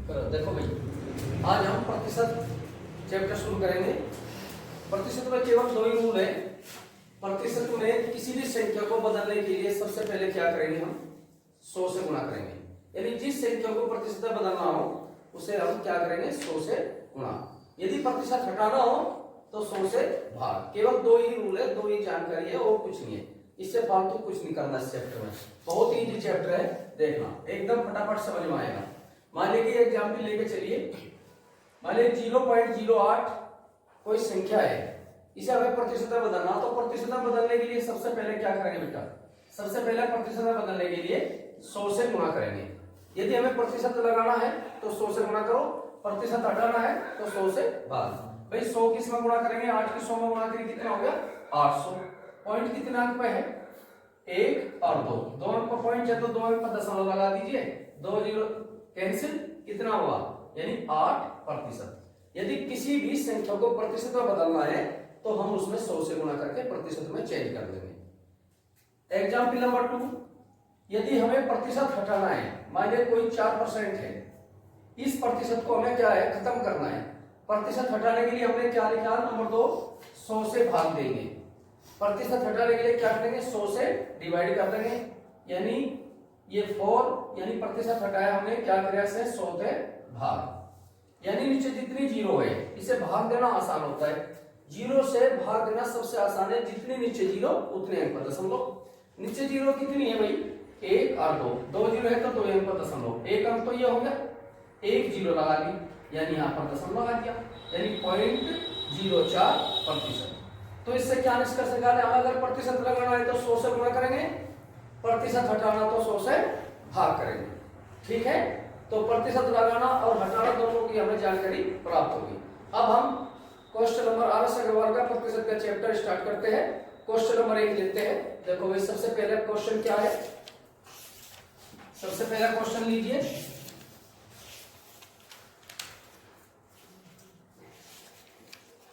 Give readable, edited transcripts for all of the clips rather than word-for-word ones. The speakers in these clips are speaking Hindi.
चलो देखो भाई, आज हम प्रतिशत चैप्टर शुरू करेंगे। प्रतिशत में केवल दो ही रूल है। प्रतिशत में किसी भी संख्या को बदलने के लिए सबसे पहले क्या करेंगे, हम 100 से गुणा करेंगे। यानी जिस संख्या को प्रतिशत में बदलना हो उसे हम क्या करेंगे, 100 से गुणा। यदि प्रतिशत हटाना हो तो 100 से भाग। केवल दो ही रूल है, दो ही जानकारी है और कुछ नहीं है। इससे फालतू कुछ नहीं करना इस चैप्टर में। बहुत ही इजी चैप्टर है, देखना एकदम फटाफट समझ में आएगा। मान लीजिए एग्जाम्पल लेके चलिए। मान लीजिए 0.08 कोई संख्या है, इसे हमें प्रतिशत में बदलना। तो प्रतिशत में बदलने के लिए सबसे पहले क्या करेंगे बेटा, सबसे पहले प्रतिशत में बदलने के लिए 100 से गुणा करेंगे। यदि हमें प्रतिशत लगाना है तो 100 से गुणा करो, प्रतिशत हटाना है तो 100 से भाग। भाई 100 किस में गुणा करेंगे, 8 की 100 में गुणा करेंगे, कितना हो गया 800। पॉइंट कितने अंक पे है, 1 और 2। 2 अंक पर पॉइंट है तो 2 अंक पर दशमलव लगा दीजिए, 2 जीरो कैंसिल, कितना हुआ यानी 8%। यदि किसी भी संख्या को प्रतिशत में बदलना है तो हम उसमें 100 से गुणा करके प्रतिशत में चेंज कर देंगे। एग्जाम्पल नंबर 2, यदि हमें प्रतिशत हटाना है, मान लीजिए कोई 4% है, इस प्रतिशत को हमें क्या है, खत्म करना है। प्रतिशत हटाने के लिए हमने क्या लिखा, नंबर 2 100 से भाग देंगे। प्रतिशत हटाने के लिए क्या करेंगे, 100 से डिवाइड कर देंगे, यानी ये 4, यानी प्रतिशत हटाया हमने, क्या किया इसे 100 से भाग। यानी नीचे जितनी जीरो है इसे भाग देना आसान होता है। जीरो से भाग देना सबसे आसान है, जितनी नीचे जीरो उतने अंक पर दशमलव। नीचे जीरो कितनी है भाई, 1 और 2, 2 जीरो है तो 2 अंक पर दशमलव, एक अंक तो ये हो गया, 1 जीरो लगा दी, यानी यहाँ पर दशमलव लगा दिया, यानी 0.04%। तो इससे क्या निष्कर्ष निकाले, अगर प्रतिशत लगाना है तो 100 से गुणा करेंगे, प्रतिशत हटाना तो 100 से भाग करेंगे। ठीक है, तो प्रतिशत लगाना और हटाना दोनों की हमें जानकारी प्राप्त होगी। अब हम क्वेश्चन नंबर आर.एस. अग्रवाल का प्रतिशत का चैप्टर स्टार्ट करते हैं। क्वेश्चन नंबर 1 लेते हैं। देखो भाई, सबसे पहले क्वेश्चन क्या है, सबसे पहला क्वेश्चन लीजिए।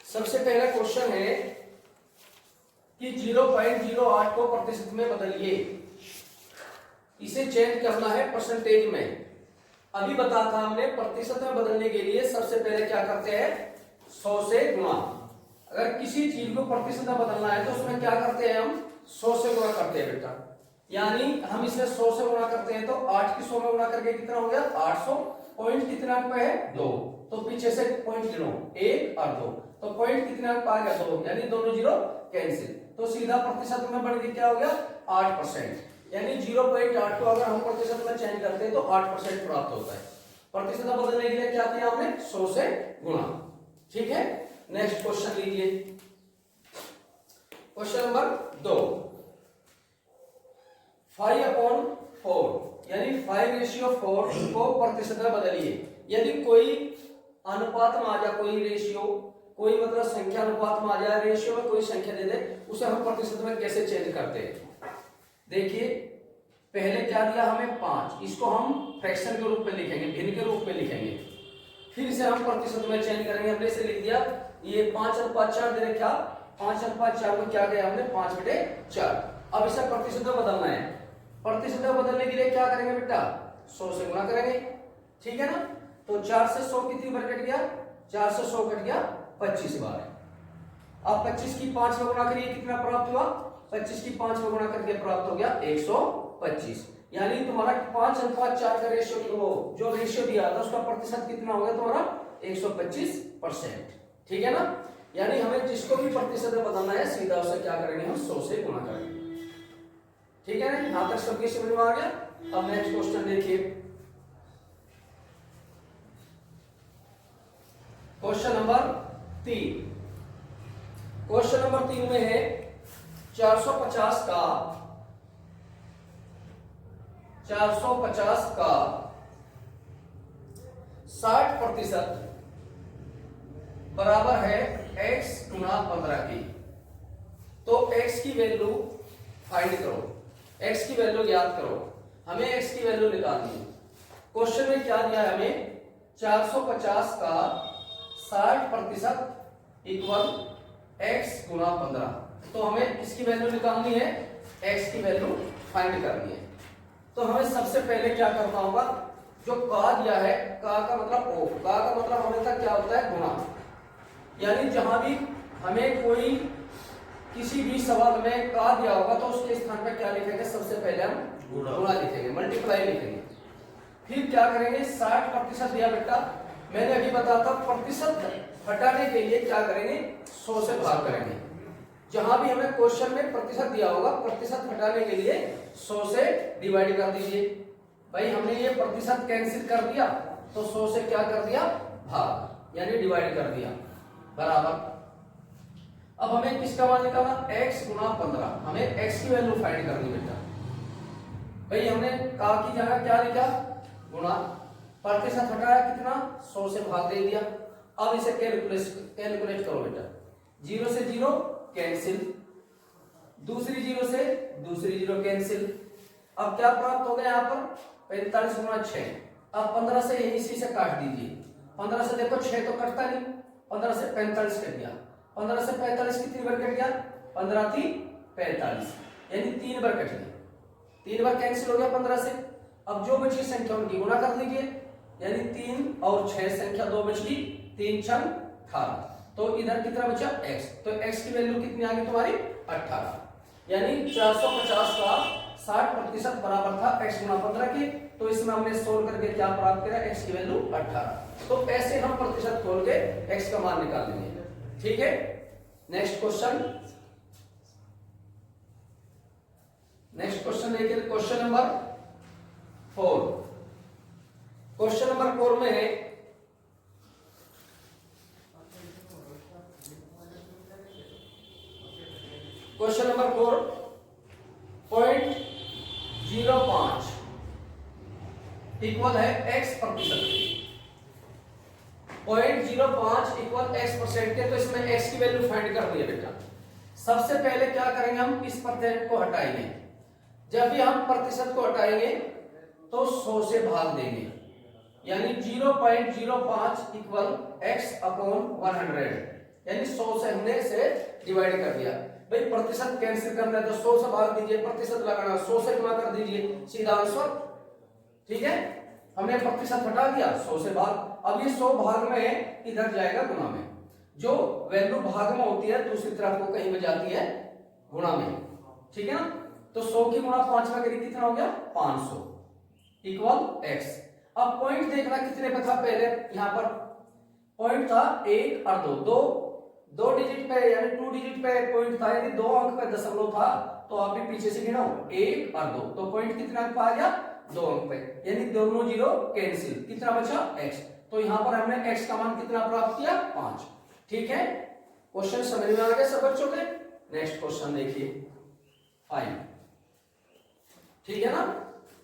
सबसे पहला क्वेश्चन है कि 0.08 को प्रतिशत में बदलिए। इसे चेंज करना है परसेंटेज में। अभी बता था हमने, प्रतिशत में बदलने के लिए सबसे पहले क्या करते हैं, 100 से गुणा। अगर किसी चीज को प्रतिशत में बदलना है तो उसमें क्या करते हैं, हम 100 से गुणा करते हैं बेटा। यानी हम इसे 100 से गुणा करते हैं तो 8 की 100 में गुणा करके कितना हो गया 800। पॉइंट कितना अंक पे है 2, तो पीछे से पॉइंट गिनो 1 और 2, तो पॉइंट कितना अंक आ गया 2, यानी दोनों जीरो कैंसिल। तो सीधा प्रतिशत में बढ़ के क्या हो गया 8%। यानी 0.8 को अगर हम प्रतिशत में चेंज करते हैं तो 8% प्राप्त होता है। प्रतिशत में बदलने के लिए क्या किया हमने, 100 से गुणा। ठीक है, नेक्स्ट क्वेश्चन लीजिए। क्वेश्चन नंबर 2, 5/4 यानी 5:4 को प्रतिशत में बदलिए। यदि कोई अनुपात में आ जाए, कोई रेशियो, कोई मतलब संख्या अनुपात में आ जाए, रेशियो में कोई संख्या दे दे, उसे हम प्रतिशत में कैसे चेंज करते हैं। देखिए, पहले क्या दिया हमें 5, इसको हम फ्रैक्शन के रूप में लिखेंगे, भिन्न के रूप में लिखेंगे। फिर इसे हम प्रतिशत में चेंज करेंगे। हमने इसे लिख दिया, ये 5/4 दे रखा, 5/4 को क्या किया हमने 5/4। अब इसे प्रतिशत में बदलना है। प्रतिशत में बदलने के लिए क्या करेंगे बेटा, 100 से गुणा करेंगे। ठीक है ना, तो 4 से 100 कितनी बार कट गया, 4 से 100 कट गया 25 बार। अब 25 की 5 में गुणा करिए, कितना प्राप्त हुआ, 25 की 5 में गुणा करके प्राप्त हो गया 125। यानी तुम्हारा 5/4 का रेशियो, जो रेशियो दिया था उसका प्रतिशत कितना हो गया तुम्हारा 125%। ठीक है ना, यानी हमें जिसको भी प्रतिशत में बदलना है सीधा उसे क्या करेंगे, हम 100 से गुणा करेंगे। ठीक है ना, यहां तक सबकी समझ में आ गया। अब नेक्स्ट क्वेश्चन देखिए, क्वेश्चन नंबर 3। क्वेश्चन नंबर 3 में है 450 का 60% बराबर है x गुना 15 की। तो x की वैल्यू फाइंड करो, x की वैल्यू ज्ञात करो। हमें x की वैल्यू निकालनी है। क्वेश्चन में क्या दिया है हमें, 450 का 60% इक्वल x गुना 15। तो हमें इसकी वैल्यू निकालनी है x की वैल्यू फाइंड करनी है। तो हमें सबसे पहले क्या करना होगा, जो का दिया है, का का मतलब ओ, का का मतलब हमेशा क्या होता है, गुणा। यानी जहां भी हमें कोई किसी भी सवाल में का दिया होगा तो उसके स्थान पर क्या लिखेंगे, सबसे पहले हम गुणा लिखेंगे, मल्टीप्लाई लिखेंगे। फिर क्या करेंगे, 60% दिया बेटा, मैंने अभी बताया था प्रतिशत हटाने के लिए क्या करेंगे, 100 से भाग करेंगे। जहां भी हमें क्वेश्चन में प्रतिशत दिया होगा, प्रतिशत हटाने के लिए 100 से डिवाइड कर दीजिए। भाई हमने ये प्रतिशत कैंसिल कर दिया तो 100 से क्या कर दिया, भाग, यानी डिवाइड कर दिया, बराबर। अब हमें किसका मान निकालना, x गुना 15, हमें x की वैल्यू फाइंड करनी बेटा। भाई हमने का की जगह क्या लिखा, गुणा, प्रतिशत हटाया कितना, 100 से भाग दे दिया। अब इसे कैलकुलेट करो बेटा, 0 से 0 कैंसिल, दूसरी 0 से दूसरी 0 कैंसिल। अब क्या प्राप्त हो गया यहाँ पर, 45 गुना 6। अब 15 से इसी से काट दीजिए, 15 से देखो 6 तो कटता नहीं, 15 से 45 कट गया, 15 से 45 कितनी बार कट गया, 15 थी 45, यानी 3 बार कट गया, 3 बार कैंसिल हो गया 15 से। अब जो बची संख्या उनकी गुणा कर लीजिए, यानी 3 और 6 संख्या 2 बची, 3 6 18, तो इधर कितना बचा x, तो x की वैल्यू कितनी आ गई तुम्हारी 18, यानी 450 का 60% बराबर था x गुना 15 के। तो इसमें हमने सोल्व करके क्या प्राप्त करा, x की वैल्यू 18। तो ऐसे हम प्रतिशत खोल के x का मान निकाल लेंगे, ठीक है। नेक्स्ट क्वेश्चन, देखिए क्वेश्चन नंबर 4। क्वेश्चन नंबर 4 में है क्वेश्चन नंबर 4, 0.05 इक्वल है x प्रतिशत, 0.05 इक्वल x% के। तो इसमें x की वैल्यू फाइंड कर दी है बेटा। सबसे पहले क्या करेंगे, हम इस प्रतिशत को हटाएंगे। जब भी हम प्रतिशत को हटाएंगे तो 100 से भाग देंगे, यानी 0.05 इक्वल x अपॉन 100, यानी 100 से हमने इसे डिवाइड कर दिया। भाई प्रतिशत कैंसिल करना है तो 100 से भाग दीजिए, प्रतिशत लगाना 100 से गुणा कर दीजिए, सीधा आंसर, ठीक है। हमने प्रतिशत हटा दिया, 100 से भाग। अब ये 100 भाग में इधर जाएगा गुणा में, जो वैल्यू भाग में होती है दूसरी तरफ को कहीं में जाती है गुणा में, ठीक है ना। तो 100 की गुणा 5 में करी कितना हो गया, 500 इक्वल x। अब पॉइंट देखना कितने पे था, पहले यहां पर पॉइंट था 1 और 2, दो डिजिट पे यानी 2 डिजिट पे पॉइंट था, यानी 2 अंक पे दशमलव था। तो आप भी पीछे से गिनाओ 1 और 2, तो पॉइंट कितना अंक आ गया, 2 अंक पे, यानी दोनों 0 कैंसिल, कितना बचा x। तो यहां पर हमने x का मान कितना प्राप्त किया, 5, ठीक है। क्वेश्चन समझ में आ गया सब बच्चों के। नेक्स्ट क्वेश्चन देखिए 5, ठीक है ना,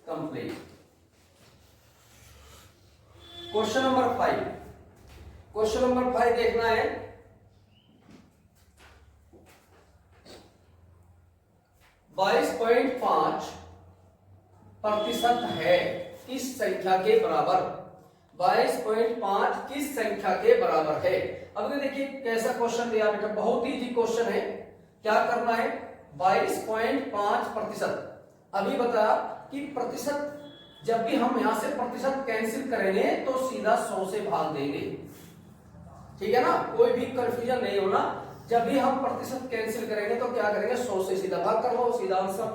complete. Question number 5, question number 5 देखना है, 22.5 प्रतिशत है किस संख्या के बराबर, 22.5 किस संख्या के बराबर है। अब देखिए कैसा क्वेश्चन दिया बेटा, बहुत इजी क्वेश्चन है। क्या करना है, 22.5 प्रतिशत। अभी बताया कि प्रतिशत जब भी हम यहां से प्रतिशत कैंसिल करेंगे तो सीधा 100 से भाग देंगे, ठीक है ना, कोई भी कंफ्यूजन नहीं होना। जब भी हम प्रतिशत कैंसिल करेंगे तो क्या करेंगे, 100 से सीधा भाग कर लो, सीधा आंसर।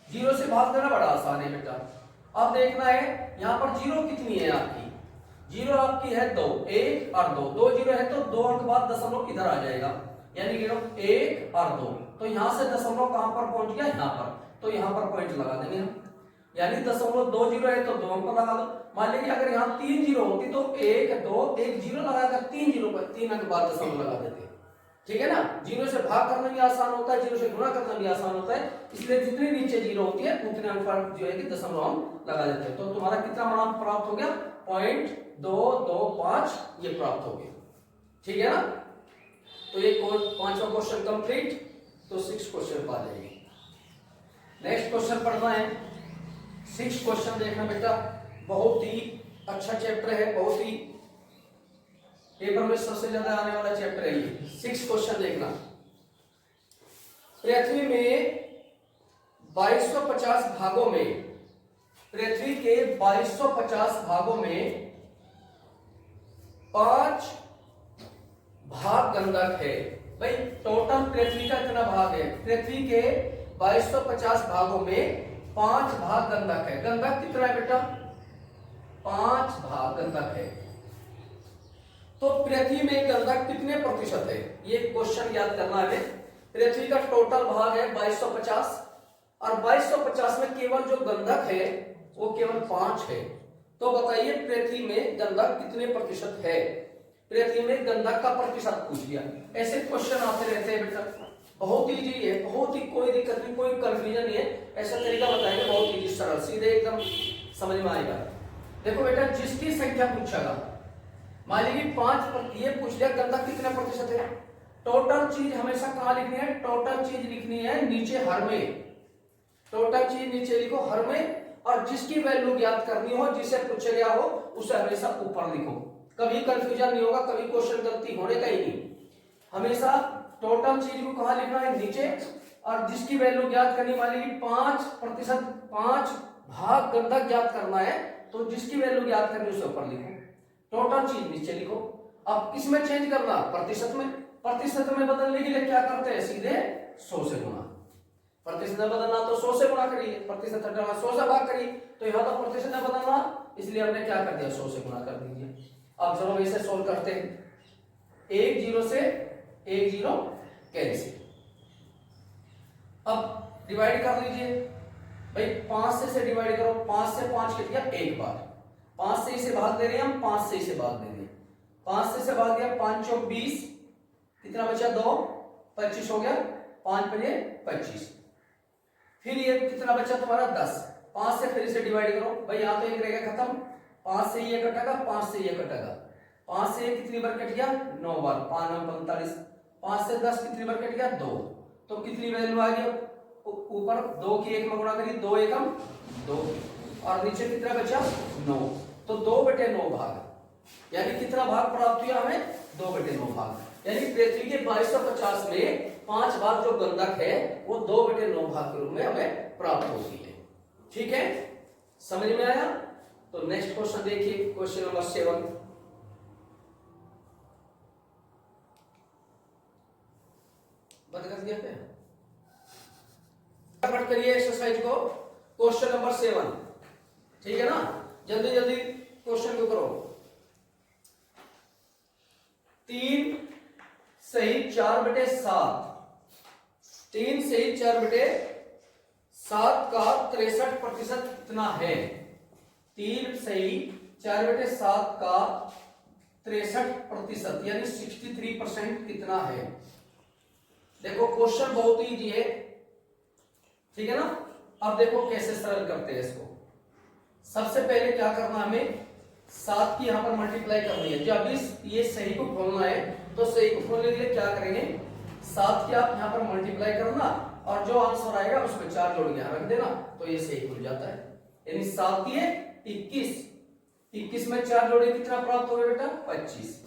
0 से भाग देना बड़ा आसान है बेटा। अब देखना है यहाँ पर 0 कितनी है आपकी, 0 आपकी है 2, 1 और 2, 2 0 है तो 2 अंक बाद दशमलव इधर आ जाएगा, यानी गिनो 1 और 2, तो यहां से दशमलव कहां पर पहुंच गया, यहां पर, तो यहां पर पॉइंट लगा देंगे हम, यानी दशमलव 2 0 है तो 2 अंक लगा दो। मान लीजिए अगर यहाँ 3 0 होती तो 1 2 1 0 लगाकर 3 0 पर 3 अंक बाद दशमलव लगा देते, ठीक है ना। 0 से भाग करना भी आसान होता है, 0 से गुणा करना भी आसान होता है, इसलिए जितनी नीचे 0 होती है उतने अंक पर जो है कि दशमलव हम लगा देते हैं। तो तुम्हारा कितना मान प्राप्त हो गया, 0.225 ये प्राप्त हो गया, ठीक है ना। तो ये 5वां क्वेश्चन कंप्लीट, तो 6 क्वेश्चन पा जाएंगे। नेक्स्ट क्वेश्चन पढ़ना है, 6 क्वेश्चन देखना बेटा, बहुत ही अच्छा चैप्टर है, बहुत ही पेपर में सबसे ज्यादा आने वाला चैप्टर है ये। 6 क्वेश्चन देखना, पृथ्वी में 2250 भागों में, पृथ्वी के 2250 भागों में 5 भाग गंधक है। भाई टोटल पृथ्वी का कितना भाग है? पृथ्वी के 2250 भागों में 5 भाग गंधक है। गंधक कितना है बेटा? 5 भाग गंधक है। तो पृथ्वी में गंधक कितने प्रतिशत है? ये क्वेश्चन याद करना है। पृथ्वी का टोटल भाग है 2250 और 2250 में केवल जो गंधक है वो केवल 5 है। तो बताइए पृथ्वी में गंधक कितने प्रतिशत है? पृथ्वी में गंधक का प्रतिशत पूछ लिया। ऐसे क्वेश्चन आते रहते हैं बेटा, बहुत इजी है, बहुत ही कोई दिक्कत नहीं, कोई कंफ्यूजन नहीं है। ऐसा तरीका बताएंगे बहुत इजी, सरल, सीधे एकदम समझ में आएगा। देखो बेटा, जिसकी संख्या पूछेगा, मान लीजिए 5 ये पूछ लिया गंधक कितने प्रतिशत है। टोटल चीज हमेशा कहां लिखनी है? टोटल चीज लिखनी है नीचे हर में। टोटल चीज नीचे लिखो हर में, और जिसकी वैल्यू ज्ञात करनी हो, जिसे पूछा गया हो, उसे हमेशा ऊपर लिखो। कभी कंफ्यूजन नहीं होगा, कभी क्वेश्चन गलती होने का ही नहीं। हमेशा टोटल चीज को कहां लिखना है? नीचे, और जिसकी वैल्यू ज्ञात करनी, मान लीजिए 5%, 5 भाग गंधक ज्ञात करना है, तो जिसकी वैल्यू ज्ञात करनी उसे ऊपर लिखो, टोटल चीज नीचे लिखो। अब किसमें चेंज करना? प्रतिशत में। प्रतिशत में बदलने के लिए क्या करते हैं? सीधे 100 से गुणा। प्रतिशत में बदलना तो 100 से गुणा करिए, प्रतिशत हटाना 100 से भाग करिए। तो यहां तो प्रतिशत में बदलना, इसलिए हमने क्या कर दिया? 100 से गुणा कर दीजिए। अब चलो इसे सोल्व करते हैं। 1 0 से 1 0 कैंसिल। अब डिवाइड कर लीजिए भाई, 5 से डिवाइड करो, 5 से 5 कट गया एक बार, 5 से इसे भाग दे रहे हैं हम, 5 से इसे भाग दे रहे हैं, 5 से भाग दिया, 5 चौक 20, कितना बचा? 2, 25 हो गया, 5 5 25। फिर ये कितना बचा तुम्हारा? 10। 5 से फिर इसे डिवाइड करो भाई, यहां तो एक रहेगा खत्म, 5 से ये कटेगा, 5 से ये कटेगा, 5 से ये कितनी बार कट गया? 9 बार, 5 9 45, 5 से 10 कितनी बार कट गया? 2। तो कितनी वैल्यू आ गई? ऊपर 2 की 1 में गुणा करिए, 2 एकम 2, और नीचे कितना बचा? 9। तो 2/9 भाग, यानी कितना भाग प्राप्त हुआ हमें? 2/9 भाग। यानी पृथ्वी के 2250 में 5 भाग जो गंधक है वो 2/9 भाग के रूप में हमें प्राप्त होती है। ठीक है, समझ में आया? तो नेक्स्ट क्वेश्चन देखिए, क्वेश्चन नंबर 7। बंद कर दिया क्या? फटाफट करिए एक्सरसाइज को, क्वेश्चन नंबर 7। ठीक है ना? जल्दी जल्दी क्वेश्चन को करो। 3 सही 4/7, 3 सही 4/7 का 63% कितना है? 3 सही 4/7 का 63% यानी 63% कितना है? देखो क्वेश्चन बहुत इजी है, ठीक है ना? अब देखो कैसे सरल करते हैं इसको। सबसे पहले क्या करना, हमें 7 की यहां पर मल्टीप्लाई करनी है। जब इस ये सही को खोलना है तो सही को खोलने के लिए क्या करेंगे? 7 की आप यहां पर मल्टीप्लाई करना, और जो आंसर आएगा उसमें 4 जोड़ के रख देना, तो ये सही खुल जाता है। यानी 7 दिए 21, 21 में 4 जोड़े कितना प्राप्त हो गया बेटा? 25,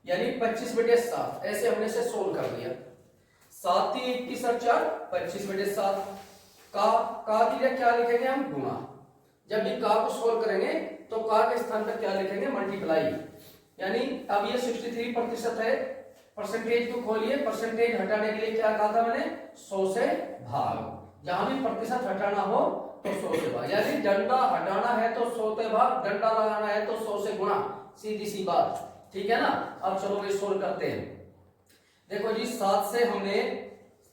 यानी 25/7। ऐसे हमने से सोल्व कर दिया। 7 दिए 21 और 4 25/7। का के लिए क्या लिखेंगे हम? गुणा। जब भी का को सोल्व करेंगे तो का के स्थान पर क्या लिखेंगे? मल्टीप्लाई। यानी अब ये 63% है, परसेंटेज को खोलिए, परसेंटेज हटाने के लिए क्या कहा था मैंने? 100 से भाग। जहां भी प्रतिशत हटाना हो तो 100 से भाग, यानी डंडा हटाना है तो 100 से भाग, डंडा लगाना है तो 100 से गुणा, सीधी सी बात। ठीक है ना? अब चलो ये सोल्व करते हैं। देखो जी, 7 से हमने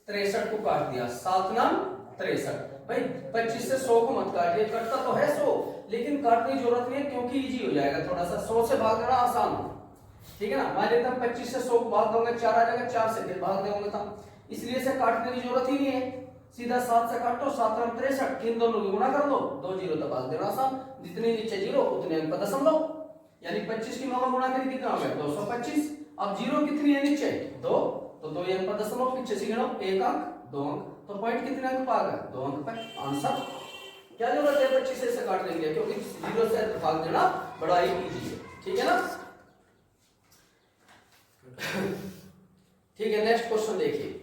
63 को काट दिया, 7 नाम 63। भाई 25 से 100 को मत काटिए, कटता तो है 100, लेकिन काटने की जरूरत नहीं है क्योंकि इजी हो जाएगा थोड़ा सा। 100 से भाग देना आसान हो, ठीक है ना? मान लेते हैं 25 से 100 को भाग दोगे 4 आ जाएगा, 4 से फिर भाग देंगे था, इसलिए इसे काटने की जरूरत ही नहीं है। सीधा 7 से काटो, 7 और 63, इन दोनों को गुणा कर दो, 2 जीरो तो भाग देना आसान। जितने नीचे जीरो उतने अंक दशमलव, यानी 25 की 9 गुणा करिए कितना हो गया? 225। अब जीरो कितनी है नीचे? 2, तो 2 अंक दशमलव, पीछे से गिनो 1 अंक 2 अंक, तो पॉइंट कितने अंक पा गए? 2 अंक पर। आंसर क्या जरूरत है 25 से काटने के लिए, क्योंकि जीरो से भाग देना बड़ा ही इजी है। ठीक है ना? ठीक है, नेक्स्ट क्वेश्चन देखिए।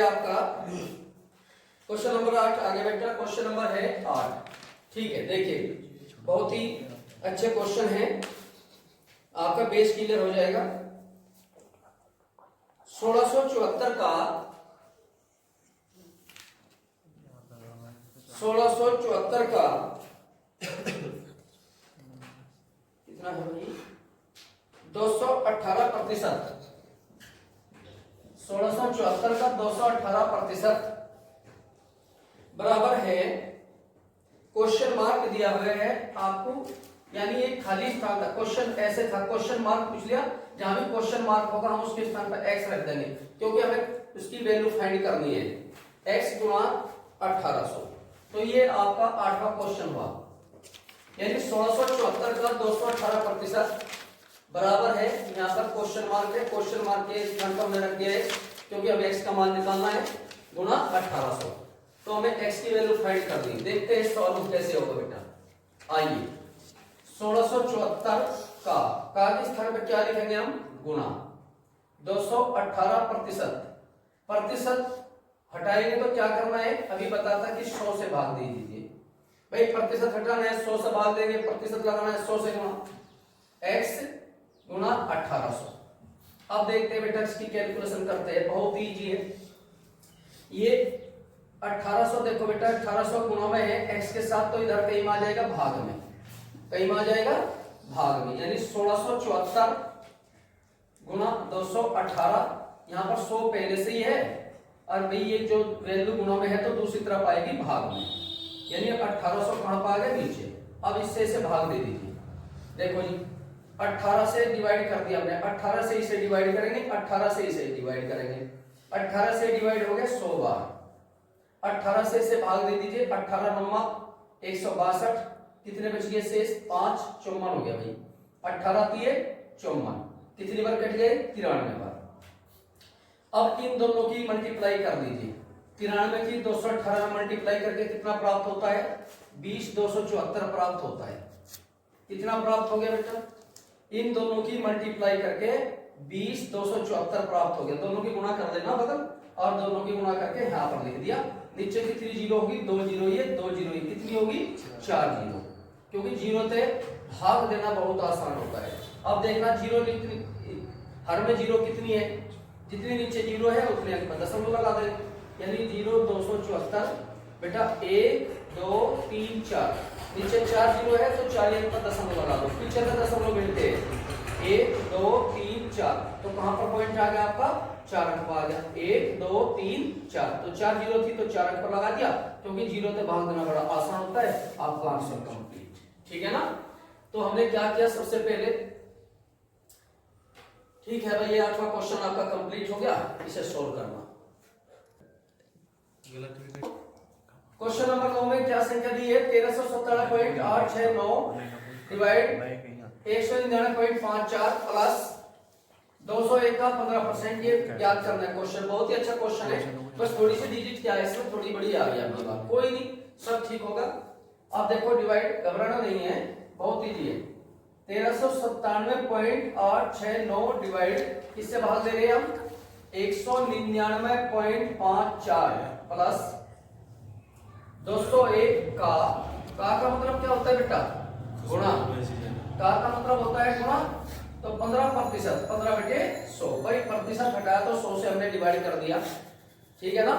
आपका क्वेश्चन नंबर 8 आगे बेटा। क्वेश्चन नंबर है 8। ठीक है, देखिए बहुत ही अच्छे क्वेश्चन है, आपका बेस क्लियर हो जाएगा। 1674 का 1674 का कितना है भाई? 218%। 1674 का 218% बराबर है, क्वेश्चन मार्क दिया हुआ है आपको, यानी एक खाली स्थान था। क्वेश्चन ऐसे था, क्वेश्चन मार्क पूछ लिया, जहां भी क्वेश्चन मार्क होगा हम उसके स्थान पर x रख देंगे, क्योंकि हमें उसकी वैल्यू फाइंड करनी है। x गुणा 1800, तो ये आपका 8वां क्वेश्चन हुआ, यानी 1674 का 218% बराबर है, यहाँ पर क्वेश्चन मार्क है, क्वेश्चन मार्क के स्थान पर हमने रख दिया है, क्योंकि अब x का मान निकालना है, गुणा 1800। तो हमें x की वैल्यू फाइंड करनी है। देखते हैं सॉल्व कैसे होगा बेटा। आइए 1674 का के स्थान पर क्या लिखेंगे हम? गुणा 218%। प्रतिशत हटाएंगे तो क्या करना है, अभी बताता कि 100 से भाग दे दीजिए भाई। प्रतिशत हटाना है 100 से भाग देंगे, प्रतिशत लगाना है 100 से गुणा x गुणा 1800। अब देखते हैं बेटा इसकी कैलकुलेशन करते हैं, बहुत इजी है ये। 1800 देखो बेटा, 1800 गुणा में है x के साथ, तो इधर कहीं आ जाएगा भाग में, कहीं आ जाएगा भाग में, यानी 1674 गुणा 218। यहाँ पर 100 पहले से ही है, और भाई ये जो वैल्यू गुणा में है तो दूसरी तरफ आएगी भाग में, यानी 1800 कहां पर आ गया? नीचे। अब इससे इसे भाग दे दीजिए। देखो जी 18 से डिवाइड कर दिया हमने, 18 से इसे डिवाइड करेंगे, 18 से इसे डिवाइड करेंगे, 18 से डिवाइड हो गया 100 बार, 18 से इसे भाग दे दीजिए, 18 नम्मा 162, कितने बच गए शेष? 5, 54 हो गया भाई। 18 दिए 54, कितनी बार कट गए? 93 बार। अब इन दोनों की मल्टीप्लाई कर दीजिए, 93 की 218 मल्टीप्लाई करके कितना प्राप्त होता है? 20,274 प्राप्त होता है। कितना प्राप्त हो गया बेटा? इन दोनों की मल्टीप्लाई करके 20,274 प्राप्त हो गया। दोनों की गुणा कर देना बगल, और दोनों की गुणा करके यहाँ पर लिख दिया। नीचे कितनी जीरो होगी? 2 जीरो, ये 2 जीरो, ये कितनी होगी? 4 जीरो, क्योंकि जीरो से भाग देना बहुत आसान होता है। अब देखना जीरो हर में जीरो कितनी है? जितनी नीचे जीरो है उतने अंक पर दशमलव लगा दे, यानी 0,274 बेटा 1 2 3 4, नीचे 4 जीरो है तो 4 अंक पर दशमलव लगा दो, पीछे का दशमलव मिलते हैं 1 2 3 4, तो कहां पर पॉइंट आ गया आपका? 4 अंक पर आ गया, 1 2 3 4, तो 4 जीरो थी तो 4 अंक पर लगा दिया, क्योंकि जीरो से भाग देना बड़ा आसान होता है। आपका आंसर कंप्लीट, ठीक है ना। तो हमने क्या किया सबसे पहले, ठीक है भाई, ये आपका क्वेश्चन आपका कंप्लीट हो गया, इसे सोल्व करना। क्वेश्चन नंबर 9 में क्या संख्या दी है? 1317.869 डिवाइड 199.54 प्लस 201 का 15%, ये याद करना है। क्वेश्चन बहुत ही अच्छा क्वेश्चन है, बस थोड़ी सी डिजिट क्या है इसमें थोड़ी बड़ी आ गई आपकी बात, कोई नहीं, सब ठीक होगा। अब देखो डिवाइड घबराना नहीं है, बहुत इजी है। 1397.869 डिवाइड किससे भाग दे रहे हैं हम? 199.54 प्लस 201 का मतलब क्या होता है बेटा? गुणा। का मतलब होता है गुणा, तो 15%, 15 बटे 100 भाई, प्रतिशत हटाया तो 100 से हमने डिवाइड कर दिया, ठीक है ना।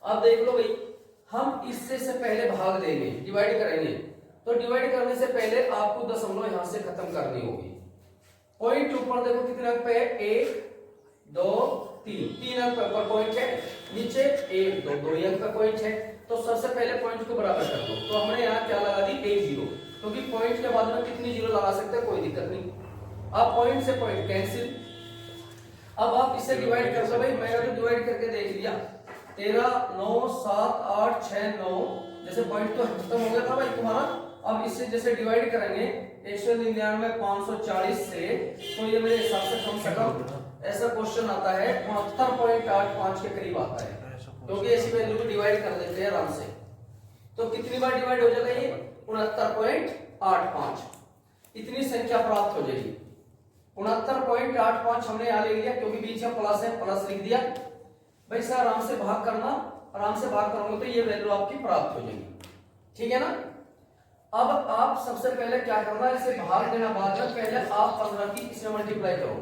अब देख लो भाई, हम इससे से पहले भाग देंगे, डिवाइड करेंगे, तो डिवाइड करने से पहले आपको दशमलव यहां से खत्म करनी होगी। पॉइंट ऊपर देखो कितने अंक पे है? 1 2 3, 3 अंक पर पॉइंट है, नीचे 1 2 2 अंक पर पॉइंट है, तो सबसे पहले पॉइंट को बराबर कर दो। तो हमने यहाँ क्या लगा दी? 1 जीरो, क्योंकि पॉइंट के बाद में कितनी जीरो लगा सकते हैं, कोई दिक्कत नहीं। अब पॉइंट से पॉइंट कैंसिल। अब आप इसे डिवाइड कर दो भाई, मैंने तो डिवाइड करके देख लिया, 13 9 7 8 6 9, जैसे पॉइंट तो खत्म हो गया था भाई तुम्हारा। अब इससे जैसे डिवाइड करेंगे 199 से, तो ये मेरे हिसाब से कम ऐसा क्वेश्चन आता है 69.85 के करीब आता है, क्योंकि ऐसी वैल्यू को डिवाइड कर देते हैं आराम से। तो कितनी बार डिवाइड हो जाएगा ये? 69.85, इतनी संख्या प्राप्त हो जाएगी। 69.85 हमने यहाँ ले लिया, क्योंकि बीच में प्लस है, प्लस लिख दिया। भाई सर आराम से भाग करना, आराम से भाग करोगे तो ये वैल्यू आपकी प्राप्त हो जाएगी, ठीक है ना। अब आप सबसे पहले क्या करना है, इसे भाग देना बाद में, पहले आप 15 की इसमें मल्टीप्लाई करो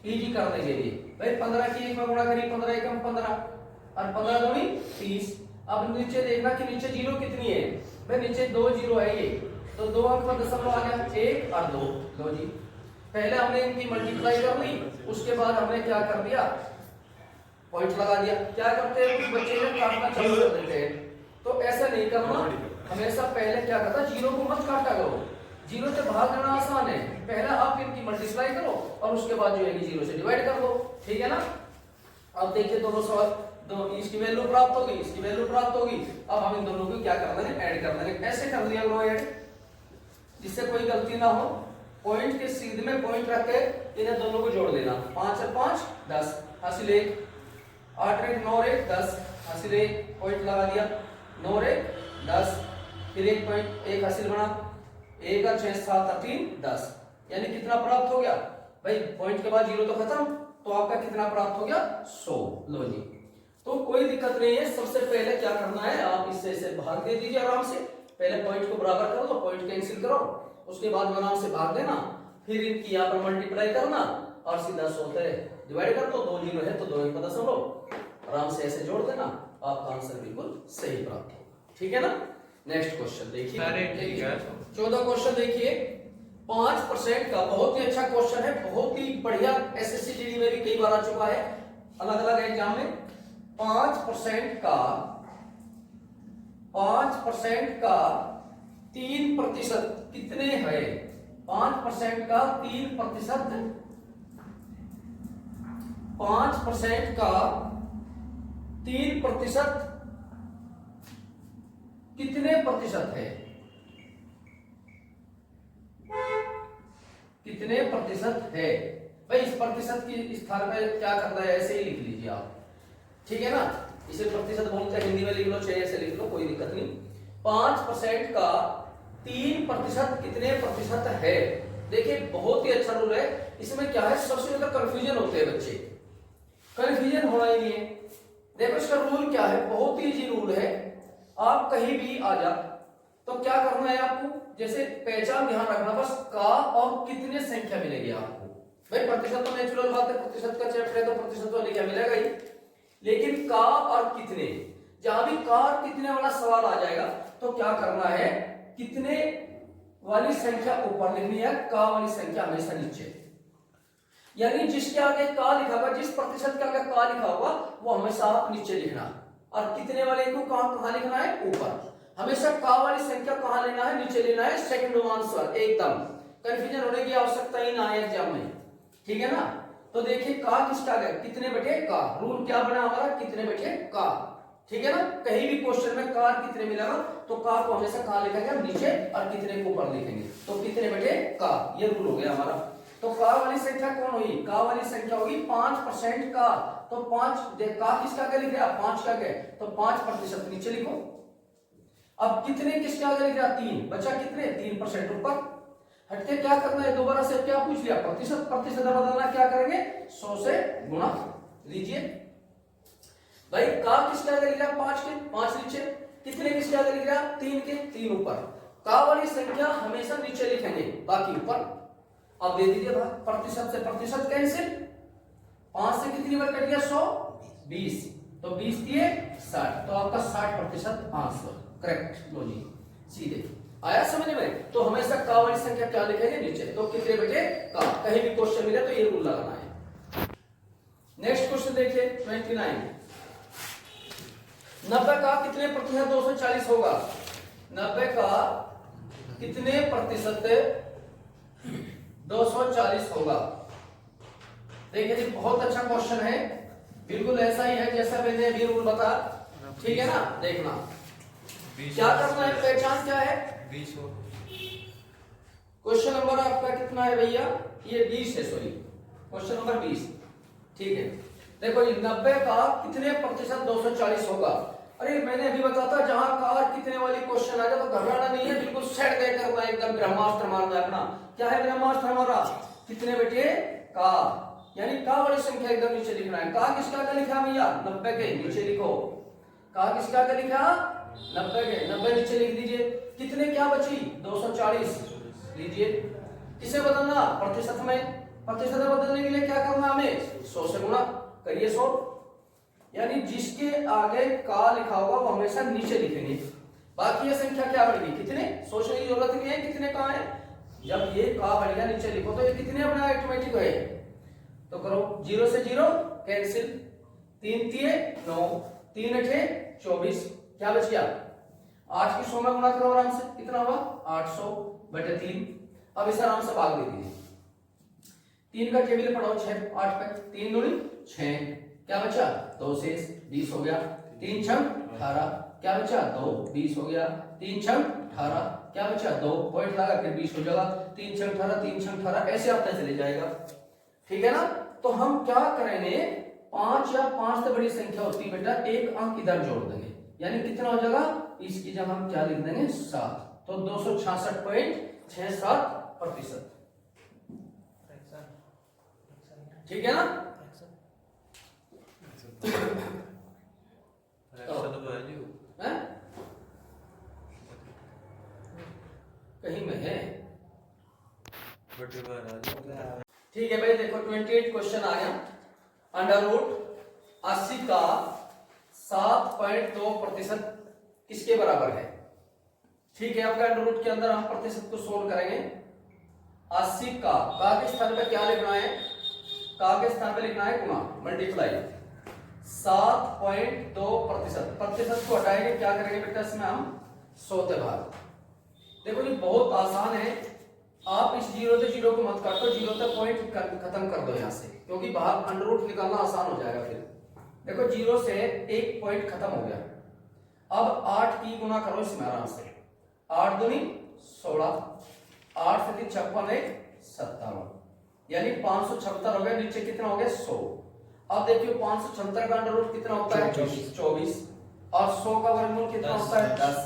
इजी करने के लिए। भाई 15 की 1 में गुणा करिए, 15 एकम 15 और 15 दूनी 30। अब नीचे देखना कि नीचे जीरो कितनी है, भाई नीचे 2 जीरो है ये, तो 2 अंक पर दशमलव आ गया, 1 और 2। लो जी, पहले हमने इनकी मल्टीप्लाई कर ली, उसके बाद हमने क्या कर दिया, पॉइंट लगा दिया। क्या करते हैं कुछ बच्चे ने काटना चालू कर देते हैं, तो ऐसा नहीं करना, हमेशा पहले क्या करता, जीरो को मत काटा करो, जीरो से भाग करना आसान है, पहले आप इनकी मल्टीप्लाई करो और उसके बाद जो है जीरो से डिवाइड कर दो, ठीक है ना। अब देखिए दोनों सवाल, दो इसकी वैल्यू प्राप्त होगी, इसकी वैल्यू प्राप्त होगी। अब हम इन दोनों को क्या कर देंगे, ऐड कर देंगे। ऐसे कर दिया करो ऐड, जिससे कोई गलती ना हो। पॉइंट के सीध में पॉइंट रख के इन्हें दोनों को जोड़ देना, 5 और 5 10 हासिल 1, 8 और 1 9 और 1 10 हासिल 1, पॉइंट लगा दिया, 9 और 1 10, फिर 1 पॉइंट 1 हासिल बना, 1 और 6 7 और 3 10, यानी कितना प्राप्त हो गया भाई, पॉइंट के बाद जीरो तो खत्म, तो आपका कितना प्राप्त हो गया 100। लो जी, तो कोई दिक्कत नहीं है। सबसे पहले क्या करना है, आप इससे भाग दे दीजिए आराम से, पहले पॉइंट को बराबर कर दो, पॉइंट कैंसिल करो, उसके बाद आराम से भाग देना, फिर इनकी यहाँ पर मल्टीप्लाई करना और सीधा 100 से डिवाइड कर दो, 2 जीरो है तो 2 एक दशमलव, आराम से ऐसे जोड़ देना, आपका आंसर बिल्कुल सही प्राप्त होगा, ठीक है ना। नेक्स्ट क्वेश्चन देखिए, 14 क्वेश्चन देखिए, 5% का बहुत ही अच्छा क्वेश्चन है, बहुत ही बढ़िया, एसएससी जीडी में भी कई बार आ चुका है अलग अलग एग्जाम में। 5% का 3% कितने है, 5% का 3%, 5% का 3% कितने प्रतिशत है, कितने प्रतिशत है। भाई इस प्रतिशत की स्थान पे क्या करना है, ऐसे ही लिख लीजिए आप, ठीक है ना। इसे प्रतिशत बोलते हैं, हिंदी में लिख लो चाहे ऐसे लिख लो, कोई दिक्कत नहीं। 5% का 3% कितने प्रतिशत है। देखिए बहुत ही अच्छा रूल है, इसमें क्या है, सबसे ज्यादा कंफ्यूजन होते हैं बच्चे, कंफ्यूजन होना ही नहीं है। देखो इसका रूल क्या है, बहुत ही इजी रूल है। आप कहीं भी आ जा तो क्या करना है आपको, जैसे पहचान ध्यान रखना बस, का और कितने संख्या मिलेगी आपको। भाई प्रतिशत तो नेचुरल बात है, प्रतिशत का चैप्टर है तो प्रतिशत तो लिखा मिलेगा ही, लेकिन का और कितने, जहां भी का और कितने वाला सवाल आ जाएगा तो क्या करना है, कितने वाली संख्या ऊपर लिखनी है, का वाली संख्या हमेशा नीचे। यानी जिसके आगे का लिखा होगा, जिस प्रतिशत के आगे का लिखा होगा वो हमेशा आप नीचे लिखना, और कितने वाले को कहां लिखना है, ऊपर। हमेशा का वाली संख्या कहां लेना है, नीचे लेना है, सेकंड आंसर। एकदम कंफ्यूजन होने की आवश्यकता ही ना है एग्जाम में, ठीक है ना। तो देखिए का किसका आगे, कितने बटे का, रूल क्या बना हमारा, कितने बटे का, ठीक है ना। कहीं भी क्वेश्चन में का कितने मिलेगा तो का को हमेशा कहां लिखेंगे हम, नीचे, और कितने को ऊपर लिखेंगे, तो कितने बटे का, ये रूल हो गया हमारा। तो का वाली संख्या कौन हुई, का वाली संख्या होगी 5% का, तो 5 का किसका आगे लिख रहा, 5 का आगे, तो 5% नीचे लिखो। अब कितने किसके आगे लिख रहा, 3, बचा कितने, 3% ऊपर। हटके क्या करना है, दोबारा से क्या पूछ लिया, प्रतिशत, प्रतिशत बदलना, क्या करेंगे 100 से गुणा लीजिए। भाई का किसके आगे लिख रहा, 5 के, 5 नीचे, कितने किसके आगे लिख रहा, 3 के, 3 ऊपर। का वाली संख्या हमेशा नीचे लिखेंगे, बाकी ऊपर। अब दे दीजिए भाग, प्रतिशत से प्रतिशत कैंसिल, 5 से कितनी बार कट गया, 100, 20, तो 20 दिए 60, तो आपका 60% आंसर करेक्ट। लो जी, सीधे आया समझ में। तो हमेशा का वाली संख्या क्या लिखेंगे, नीचे, तो कितने बटे का, कहीं भी क्वेश्चन मिले तो ये रूल लगाना है। नेक्स्ट क्वेश्चन देखिए 29, 90 का कितने प्रतिशत 240 होगा, 90 का कितने प्रतिशत 240 होगा। देखिए जी बहुत अच्छा क्वेश्चन है, बिल्कुल ऐसा ही है जैसा मैंने अभी रूल बता, ठीक है ना। देखना क्या करना है, पहचान क्या है, 20 हो। क्वेश्चन नंबर आपका कितना है भैया, ये 20 है, सॉरी क्वेश्चन नंबर 20, ठीक है। देखो ये 90 का कितने प्रतिशत 240 होगा। अरे मैंने अभी बताता जहां का कितने वाली क्वेश्चन आ जाए तो घबराना नहीं है, बिल्कुल सेट दे करना, एकदम ब्रह्मास्त्र मारना है अपना। क्या है ब्रह्मास्त्र हमारा, कितने बटे का, यानी का वाली संख्या एकदम नीचे लिखना है। का किसका का लिखा भैया 90 के नीचे लिखो। का किसका का लिखा 90 के 90 नीचे लिख दीजिए। कितने क्या बची 240 लीजिए। किसे बदलना प्रतिशत में। प्रतिशत में बदलने के लिए क्या करना हमें 100 से गुणा करिए 100। यानी जिसके आगे का लिखा होगा वो हमेशा नीचे लिखेंगे। बाकी ये संख्या क्या बढ़ गई कितने सोचने की जरूरत नहीं है कितने का है। जब ये का बढ़ गया नीचे लिखो तो ये कितने अपना ऑटोमेटिक है। तो करो 0 से 0 कैंसिल 3 3 9 3 8 24 क्या बच गया 8 की 100 में गुणा करो आराम से कितना हुआ 800 बटे 3। अब इसे आराम से भाग दे दीजिए। 3 का टेबल पढ़ो 6 8 पे 3 दूनी 6 क्या बचा 2 से 20 हो गया। 3 6 18 क्या बचा 2 20 हो गया। 3 6 18 क्या बचा 2 पॉइंट लगा फिर 20 हो जाएगा। 3 6 18 3 6 18 ऐसे आपने चले जाएगा। ठीक है ना। तो हम क्या करेंगे 5 या 5 से बड़ी संख्या होती है बेटा एक अंक इधर जोड़ देंगे यानी कितना हो जाएगा इसकी जगह हम क्या लिख देंगे 7 तो 266.67%। ठीक है ना। कहीं में है ठीक है भाई। देखो 28 क्वेश्चन आ गया। अंडर रूट 80 का 7.2% किसके बराबर है। ठीक है आपका अंडर रूट के अंदर हम प्रतिशत को सोल्व करेंगे। 80 का के स्थान पे क्या लिखना है का के स्थान पे लिखना है गुणा मल्टीप्लाई 7.2%। प्रतिशत को हटाएंगे क्या करेंगे बेटा इसमें हम 100 से भाग। देखो ये बहुत आसान है। आप इस 0 से 0 को मत काटो 0 तक पॉइंट खत्म कर दो यहाँ से क्योंकि बाहर अंडर रूट निकालना आसान हो जाएगा। फिर देखो 0 से एक पॉइंट खत्म हो गया। अब 8 की गुणा करो इसमें आराम से 8 दूनी 16 8 से 56 है 57 यानी 576 हो गया। नीचे कितना हो गया 100। अब देखिए 576 का अंडर रूट कितना होता है 24 और 100 का वर्गमूल कितना होता है 10।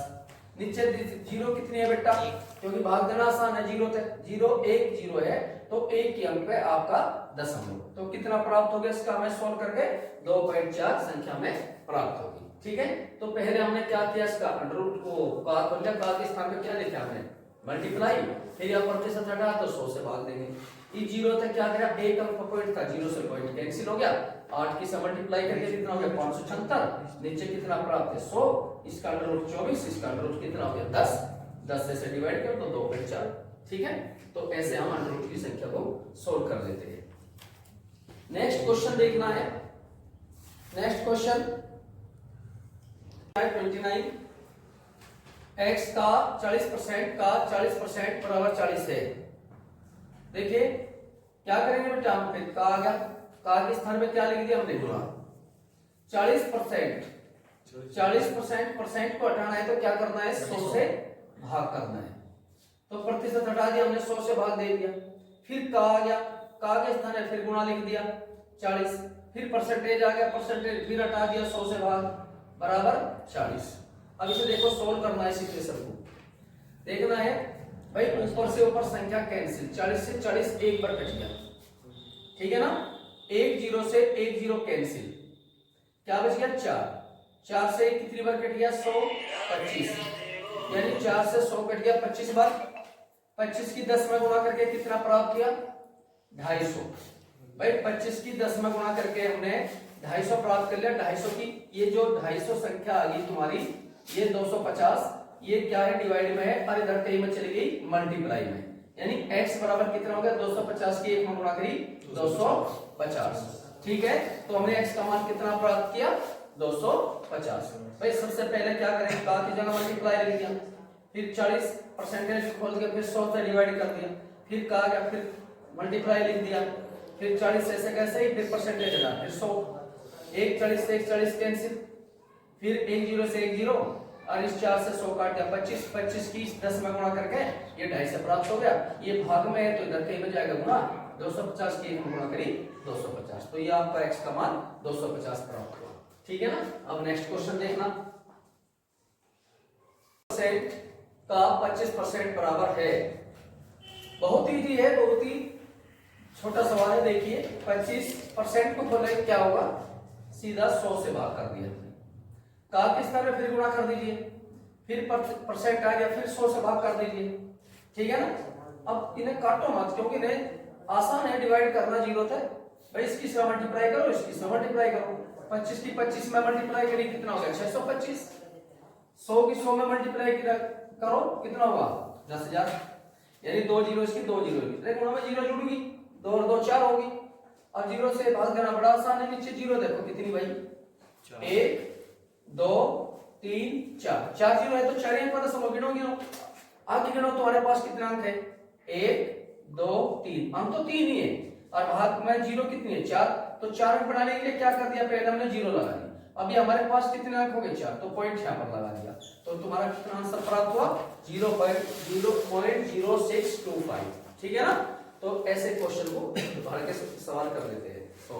नीचे 0 कितनी है बेटा क्योंकि भाग देना आसान है 0 तक 0 1 0 है तो एक ही अंक पे आपका दशमलव तो कितना प्राप्त हो गया इसका हमें सोल्व करके 2.4 संख्या में प्राप्त होगी। ठीक है तो पहले हमने क्या किया इसका अंडर रूट को का के स्थान पे क्या लिखा हमने मल्टीप्लाई फिर यह प्रतिशत हटा तो 100 से भाग देंगे। इस 0 तक क्या करा एक अंक का पॉइंट था 0 से पॉइंट कैंसिल हो गया। 8 की से मल्टीप्लाई करके कितना हो गया 576 नीचे कितना प्राप्त है 100 इसका अंडर रूट 24 इसका अंडर रूट कितना हो गया 10 10 से डिवाइड कर तो 2.4। ठीक है तो ऐसे हम अंडर रूट की संख्या को सोल्व कर लेते हैं। नेक्स्ट क्वेश्चन देखना है। नेक्स्ट क्वेश्चन 29 x का 40% का 40% बराबर 40 है। देखिए क्या करेंगे बेटा हम फिर का आ गया का के स्थान पे क्या लिख दिया हमने गुणा 40% को हटाना है तो क्या करना है 100 से भाग करना है तो प्रतिशत हटा दिया हमने 100 से भाग दे दिया। फिर का आ गया का के स्थान है फिर गुणा लिख दिया 40 फिर परसेंटेज आ गया परसेंटेज फिर हटा दिया 100 से भाग बराबर 40। अब इसे देखो सोल्व करना है इस इक्वेशन को देखना है भाई ऊपर से ऊपर संख्या कैंसिल 40 से 40 एक बार कट गया। ठीक है ना 1 0 से 1 0 कैंसिल क्या बच गया 4 4 से कितनी बार कट गया 100 25 यानी 4 से 100 कट गया 25 बार 25 की 10 में गुणा करके कितना प्राप्त किया 250। भाई 25 की 10 में गुणा करके हमने 250 प्राप्त कर लिया। 250 की ये जो 250 संख्या आ गई तुम्हारी ये 250 ये क्या है डिवाइड में है और इधर कहीं में चली गई मल्टीप्लाई में यानी x बराबर कितना हो गया 250 की 1 में गुणा करी 250। ठीक है तो हमने x का मान कितना प्राप्त किया 250। भाई सबसे पहले क्या करेंगे का की जगह मल्टीप्लाई लिख दिया फिर 40 परसेंटेज खोल के फिर 100 से डिवाइड कर दिया फिर का गया फिर मल्टीप्लाई लिख दिया फिर 40 ऐसे कैसे ही फिर परसेंटेज हटा फिर 100 1 40 से 1 40 कैंसिल फिर 1 0 से 1 0 और इस 4 से 100 काट दिया 25 25 की 10 में गुणा करके ये 250 से प्राप्त हो गया। ये भाग में है तो इधर कहीं में जाएगा गुणा 250 की 1 में गुणा करी 250 तो ये आपका x का मान 250 प्राप्त हुआ। ठीक है ना। अब नेक्स्ट क्वेश्चन देखना का 25% बराबर है। बहुत इजी है बहुत ही छोटा सवाल है, देखिए 25% को खोले क्या होगा, सीधा 100 से भाग कर दिया। का के स्तर में फिर गुणा कर दीजिए, फिर परसेंट आ गया, फिर 100 से भाग कर दीजिए, ठीक है ना। अब इन्हें काटो मत, क्योंकि इन्हें आसान है डिवाइड करना जीरो तक। भाई इसकी से मल्टीप्लाई करो, इसकी से मल्टीप्लाई करो। 25 की 25 में मल्टीप्लाई करिए, कितना हो गया 625। 100 की 100 में मल्टीप्लाई करो, कितना होगा 10,000। यानी 2 जीरो इसकी 2 जीरो की गुणा में जीरो जुड़ेगी, 2 और 2 4 होगी। अब जीरो से भाग देना बड़ा आसान है, नीचे जीरो देखो कितनी भाई, 1 2 3 4, 4 जीरो है तो 4 अंक पता समझो, गिनो गिनो आगे गिनो, तुम्हारे पास कितने अंक है 1 2 3, अंक तो 3 ही है, और भाग में जीरो कितनी है 4, तो 4 अंक बढ़ाने के लिए क्या कर दिया, पहले हमने जीरो लगा दिया। अभी हमारे पास कितने अंक हो गए 4, तो पॉइंट यहाँ पर लगा दिया, तो तुम्हारा कितना आंसर प्राप्त हुआ 0.0625, ठीक है ना। तो ऐसे क्वेश्चन को तुम्हारे के सवाल कर लेते हैं। तो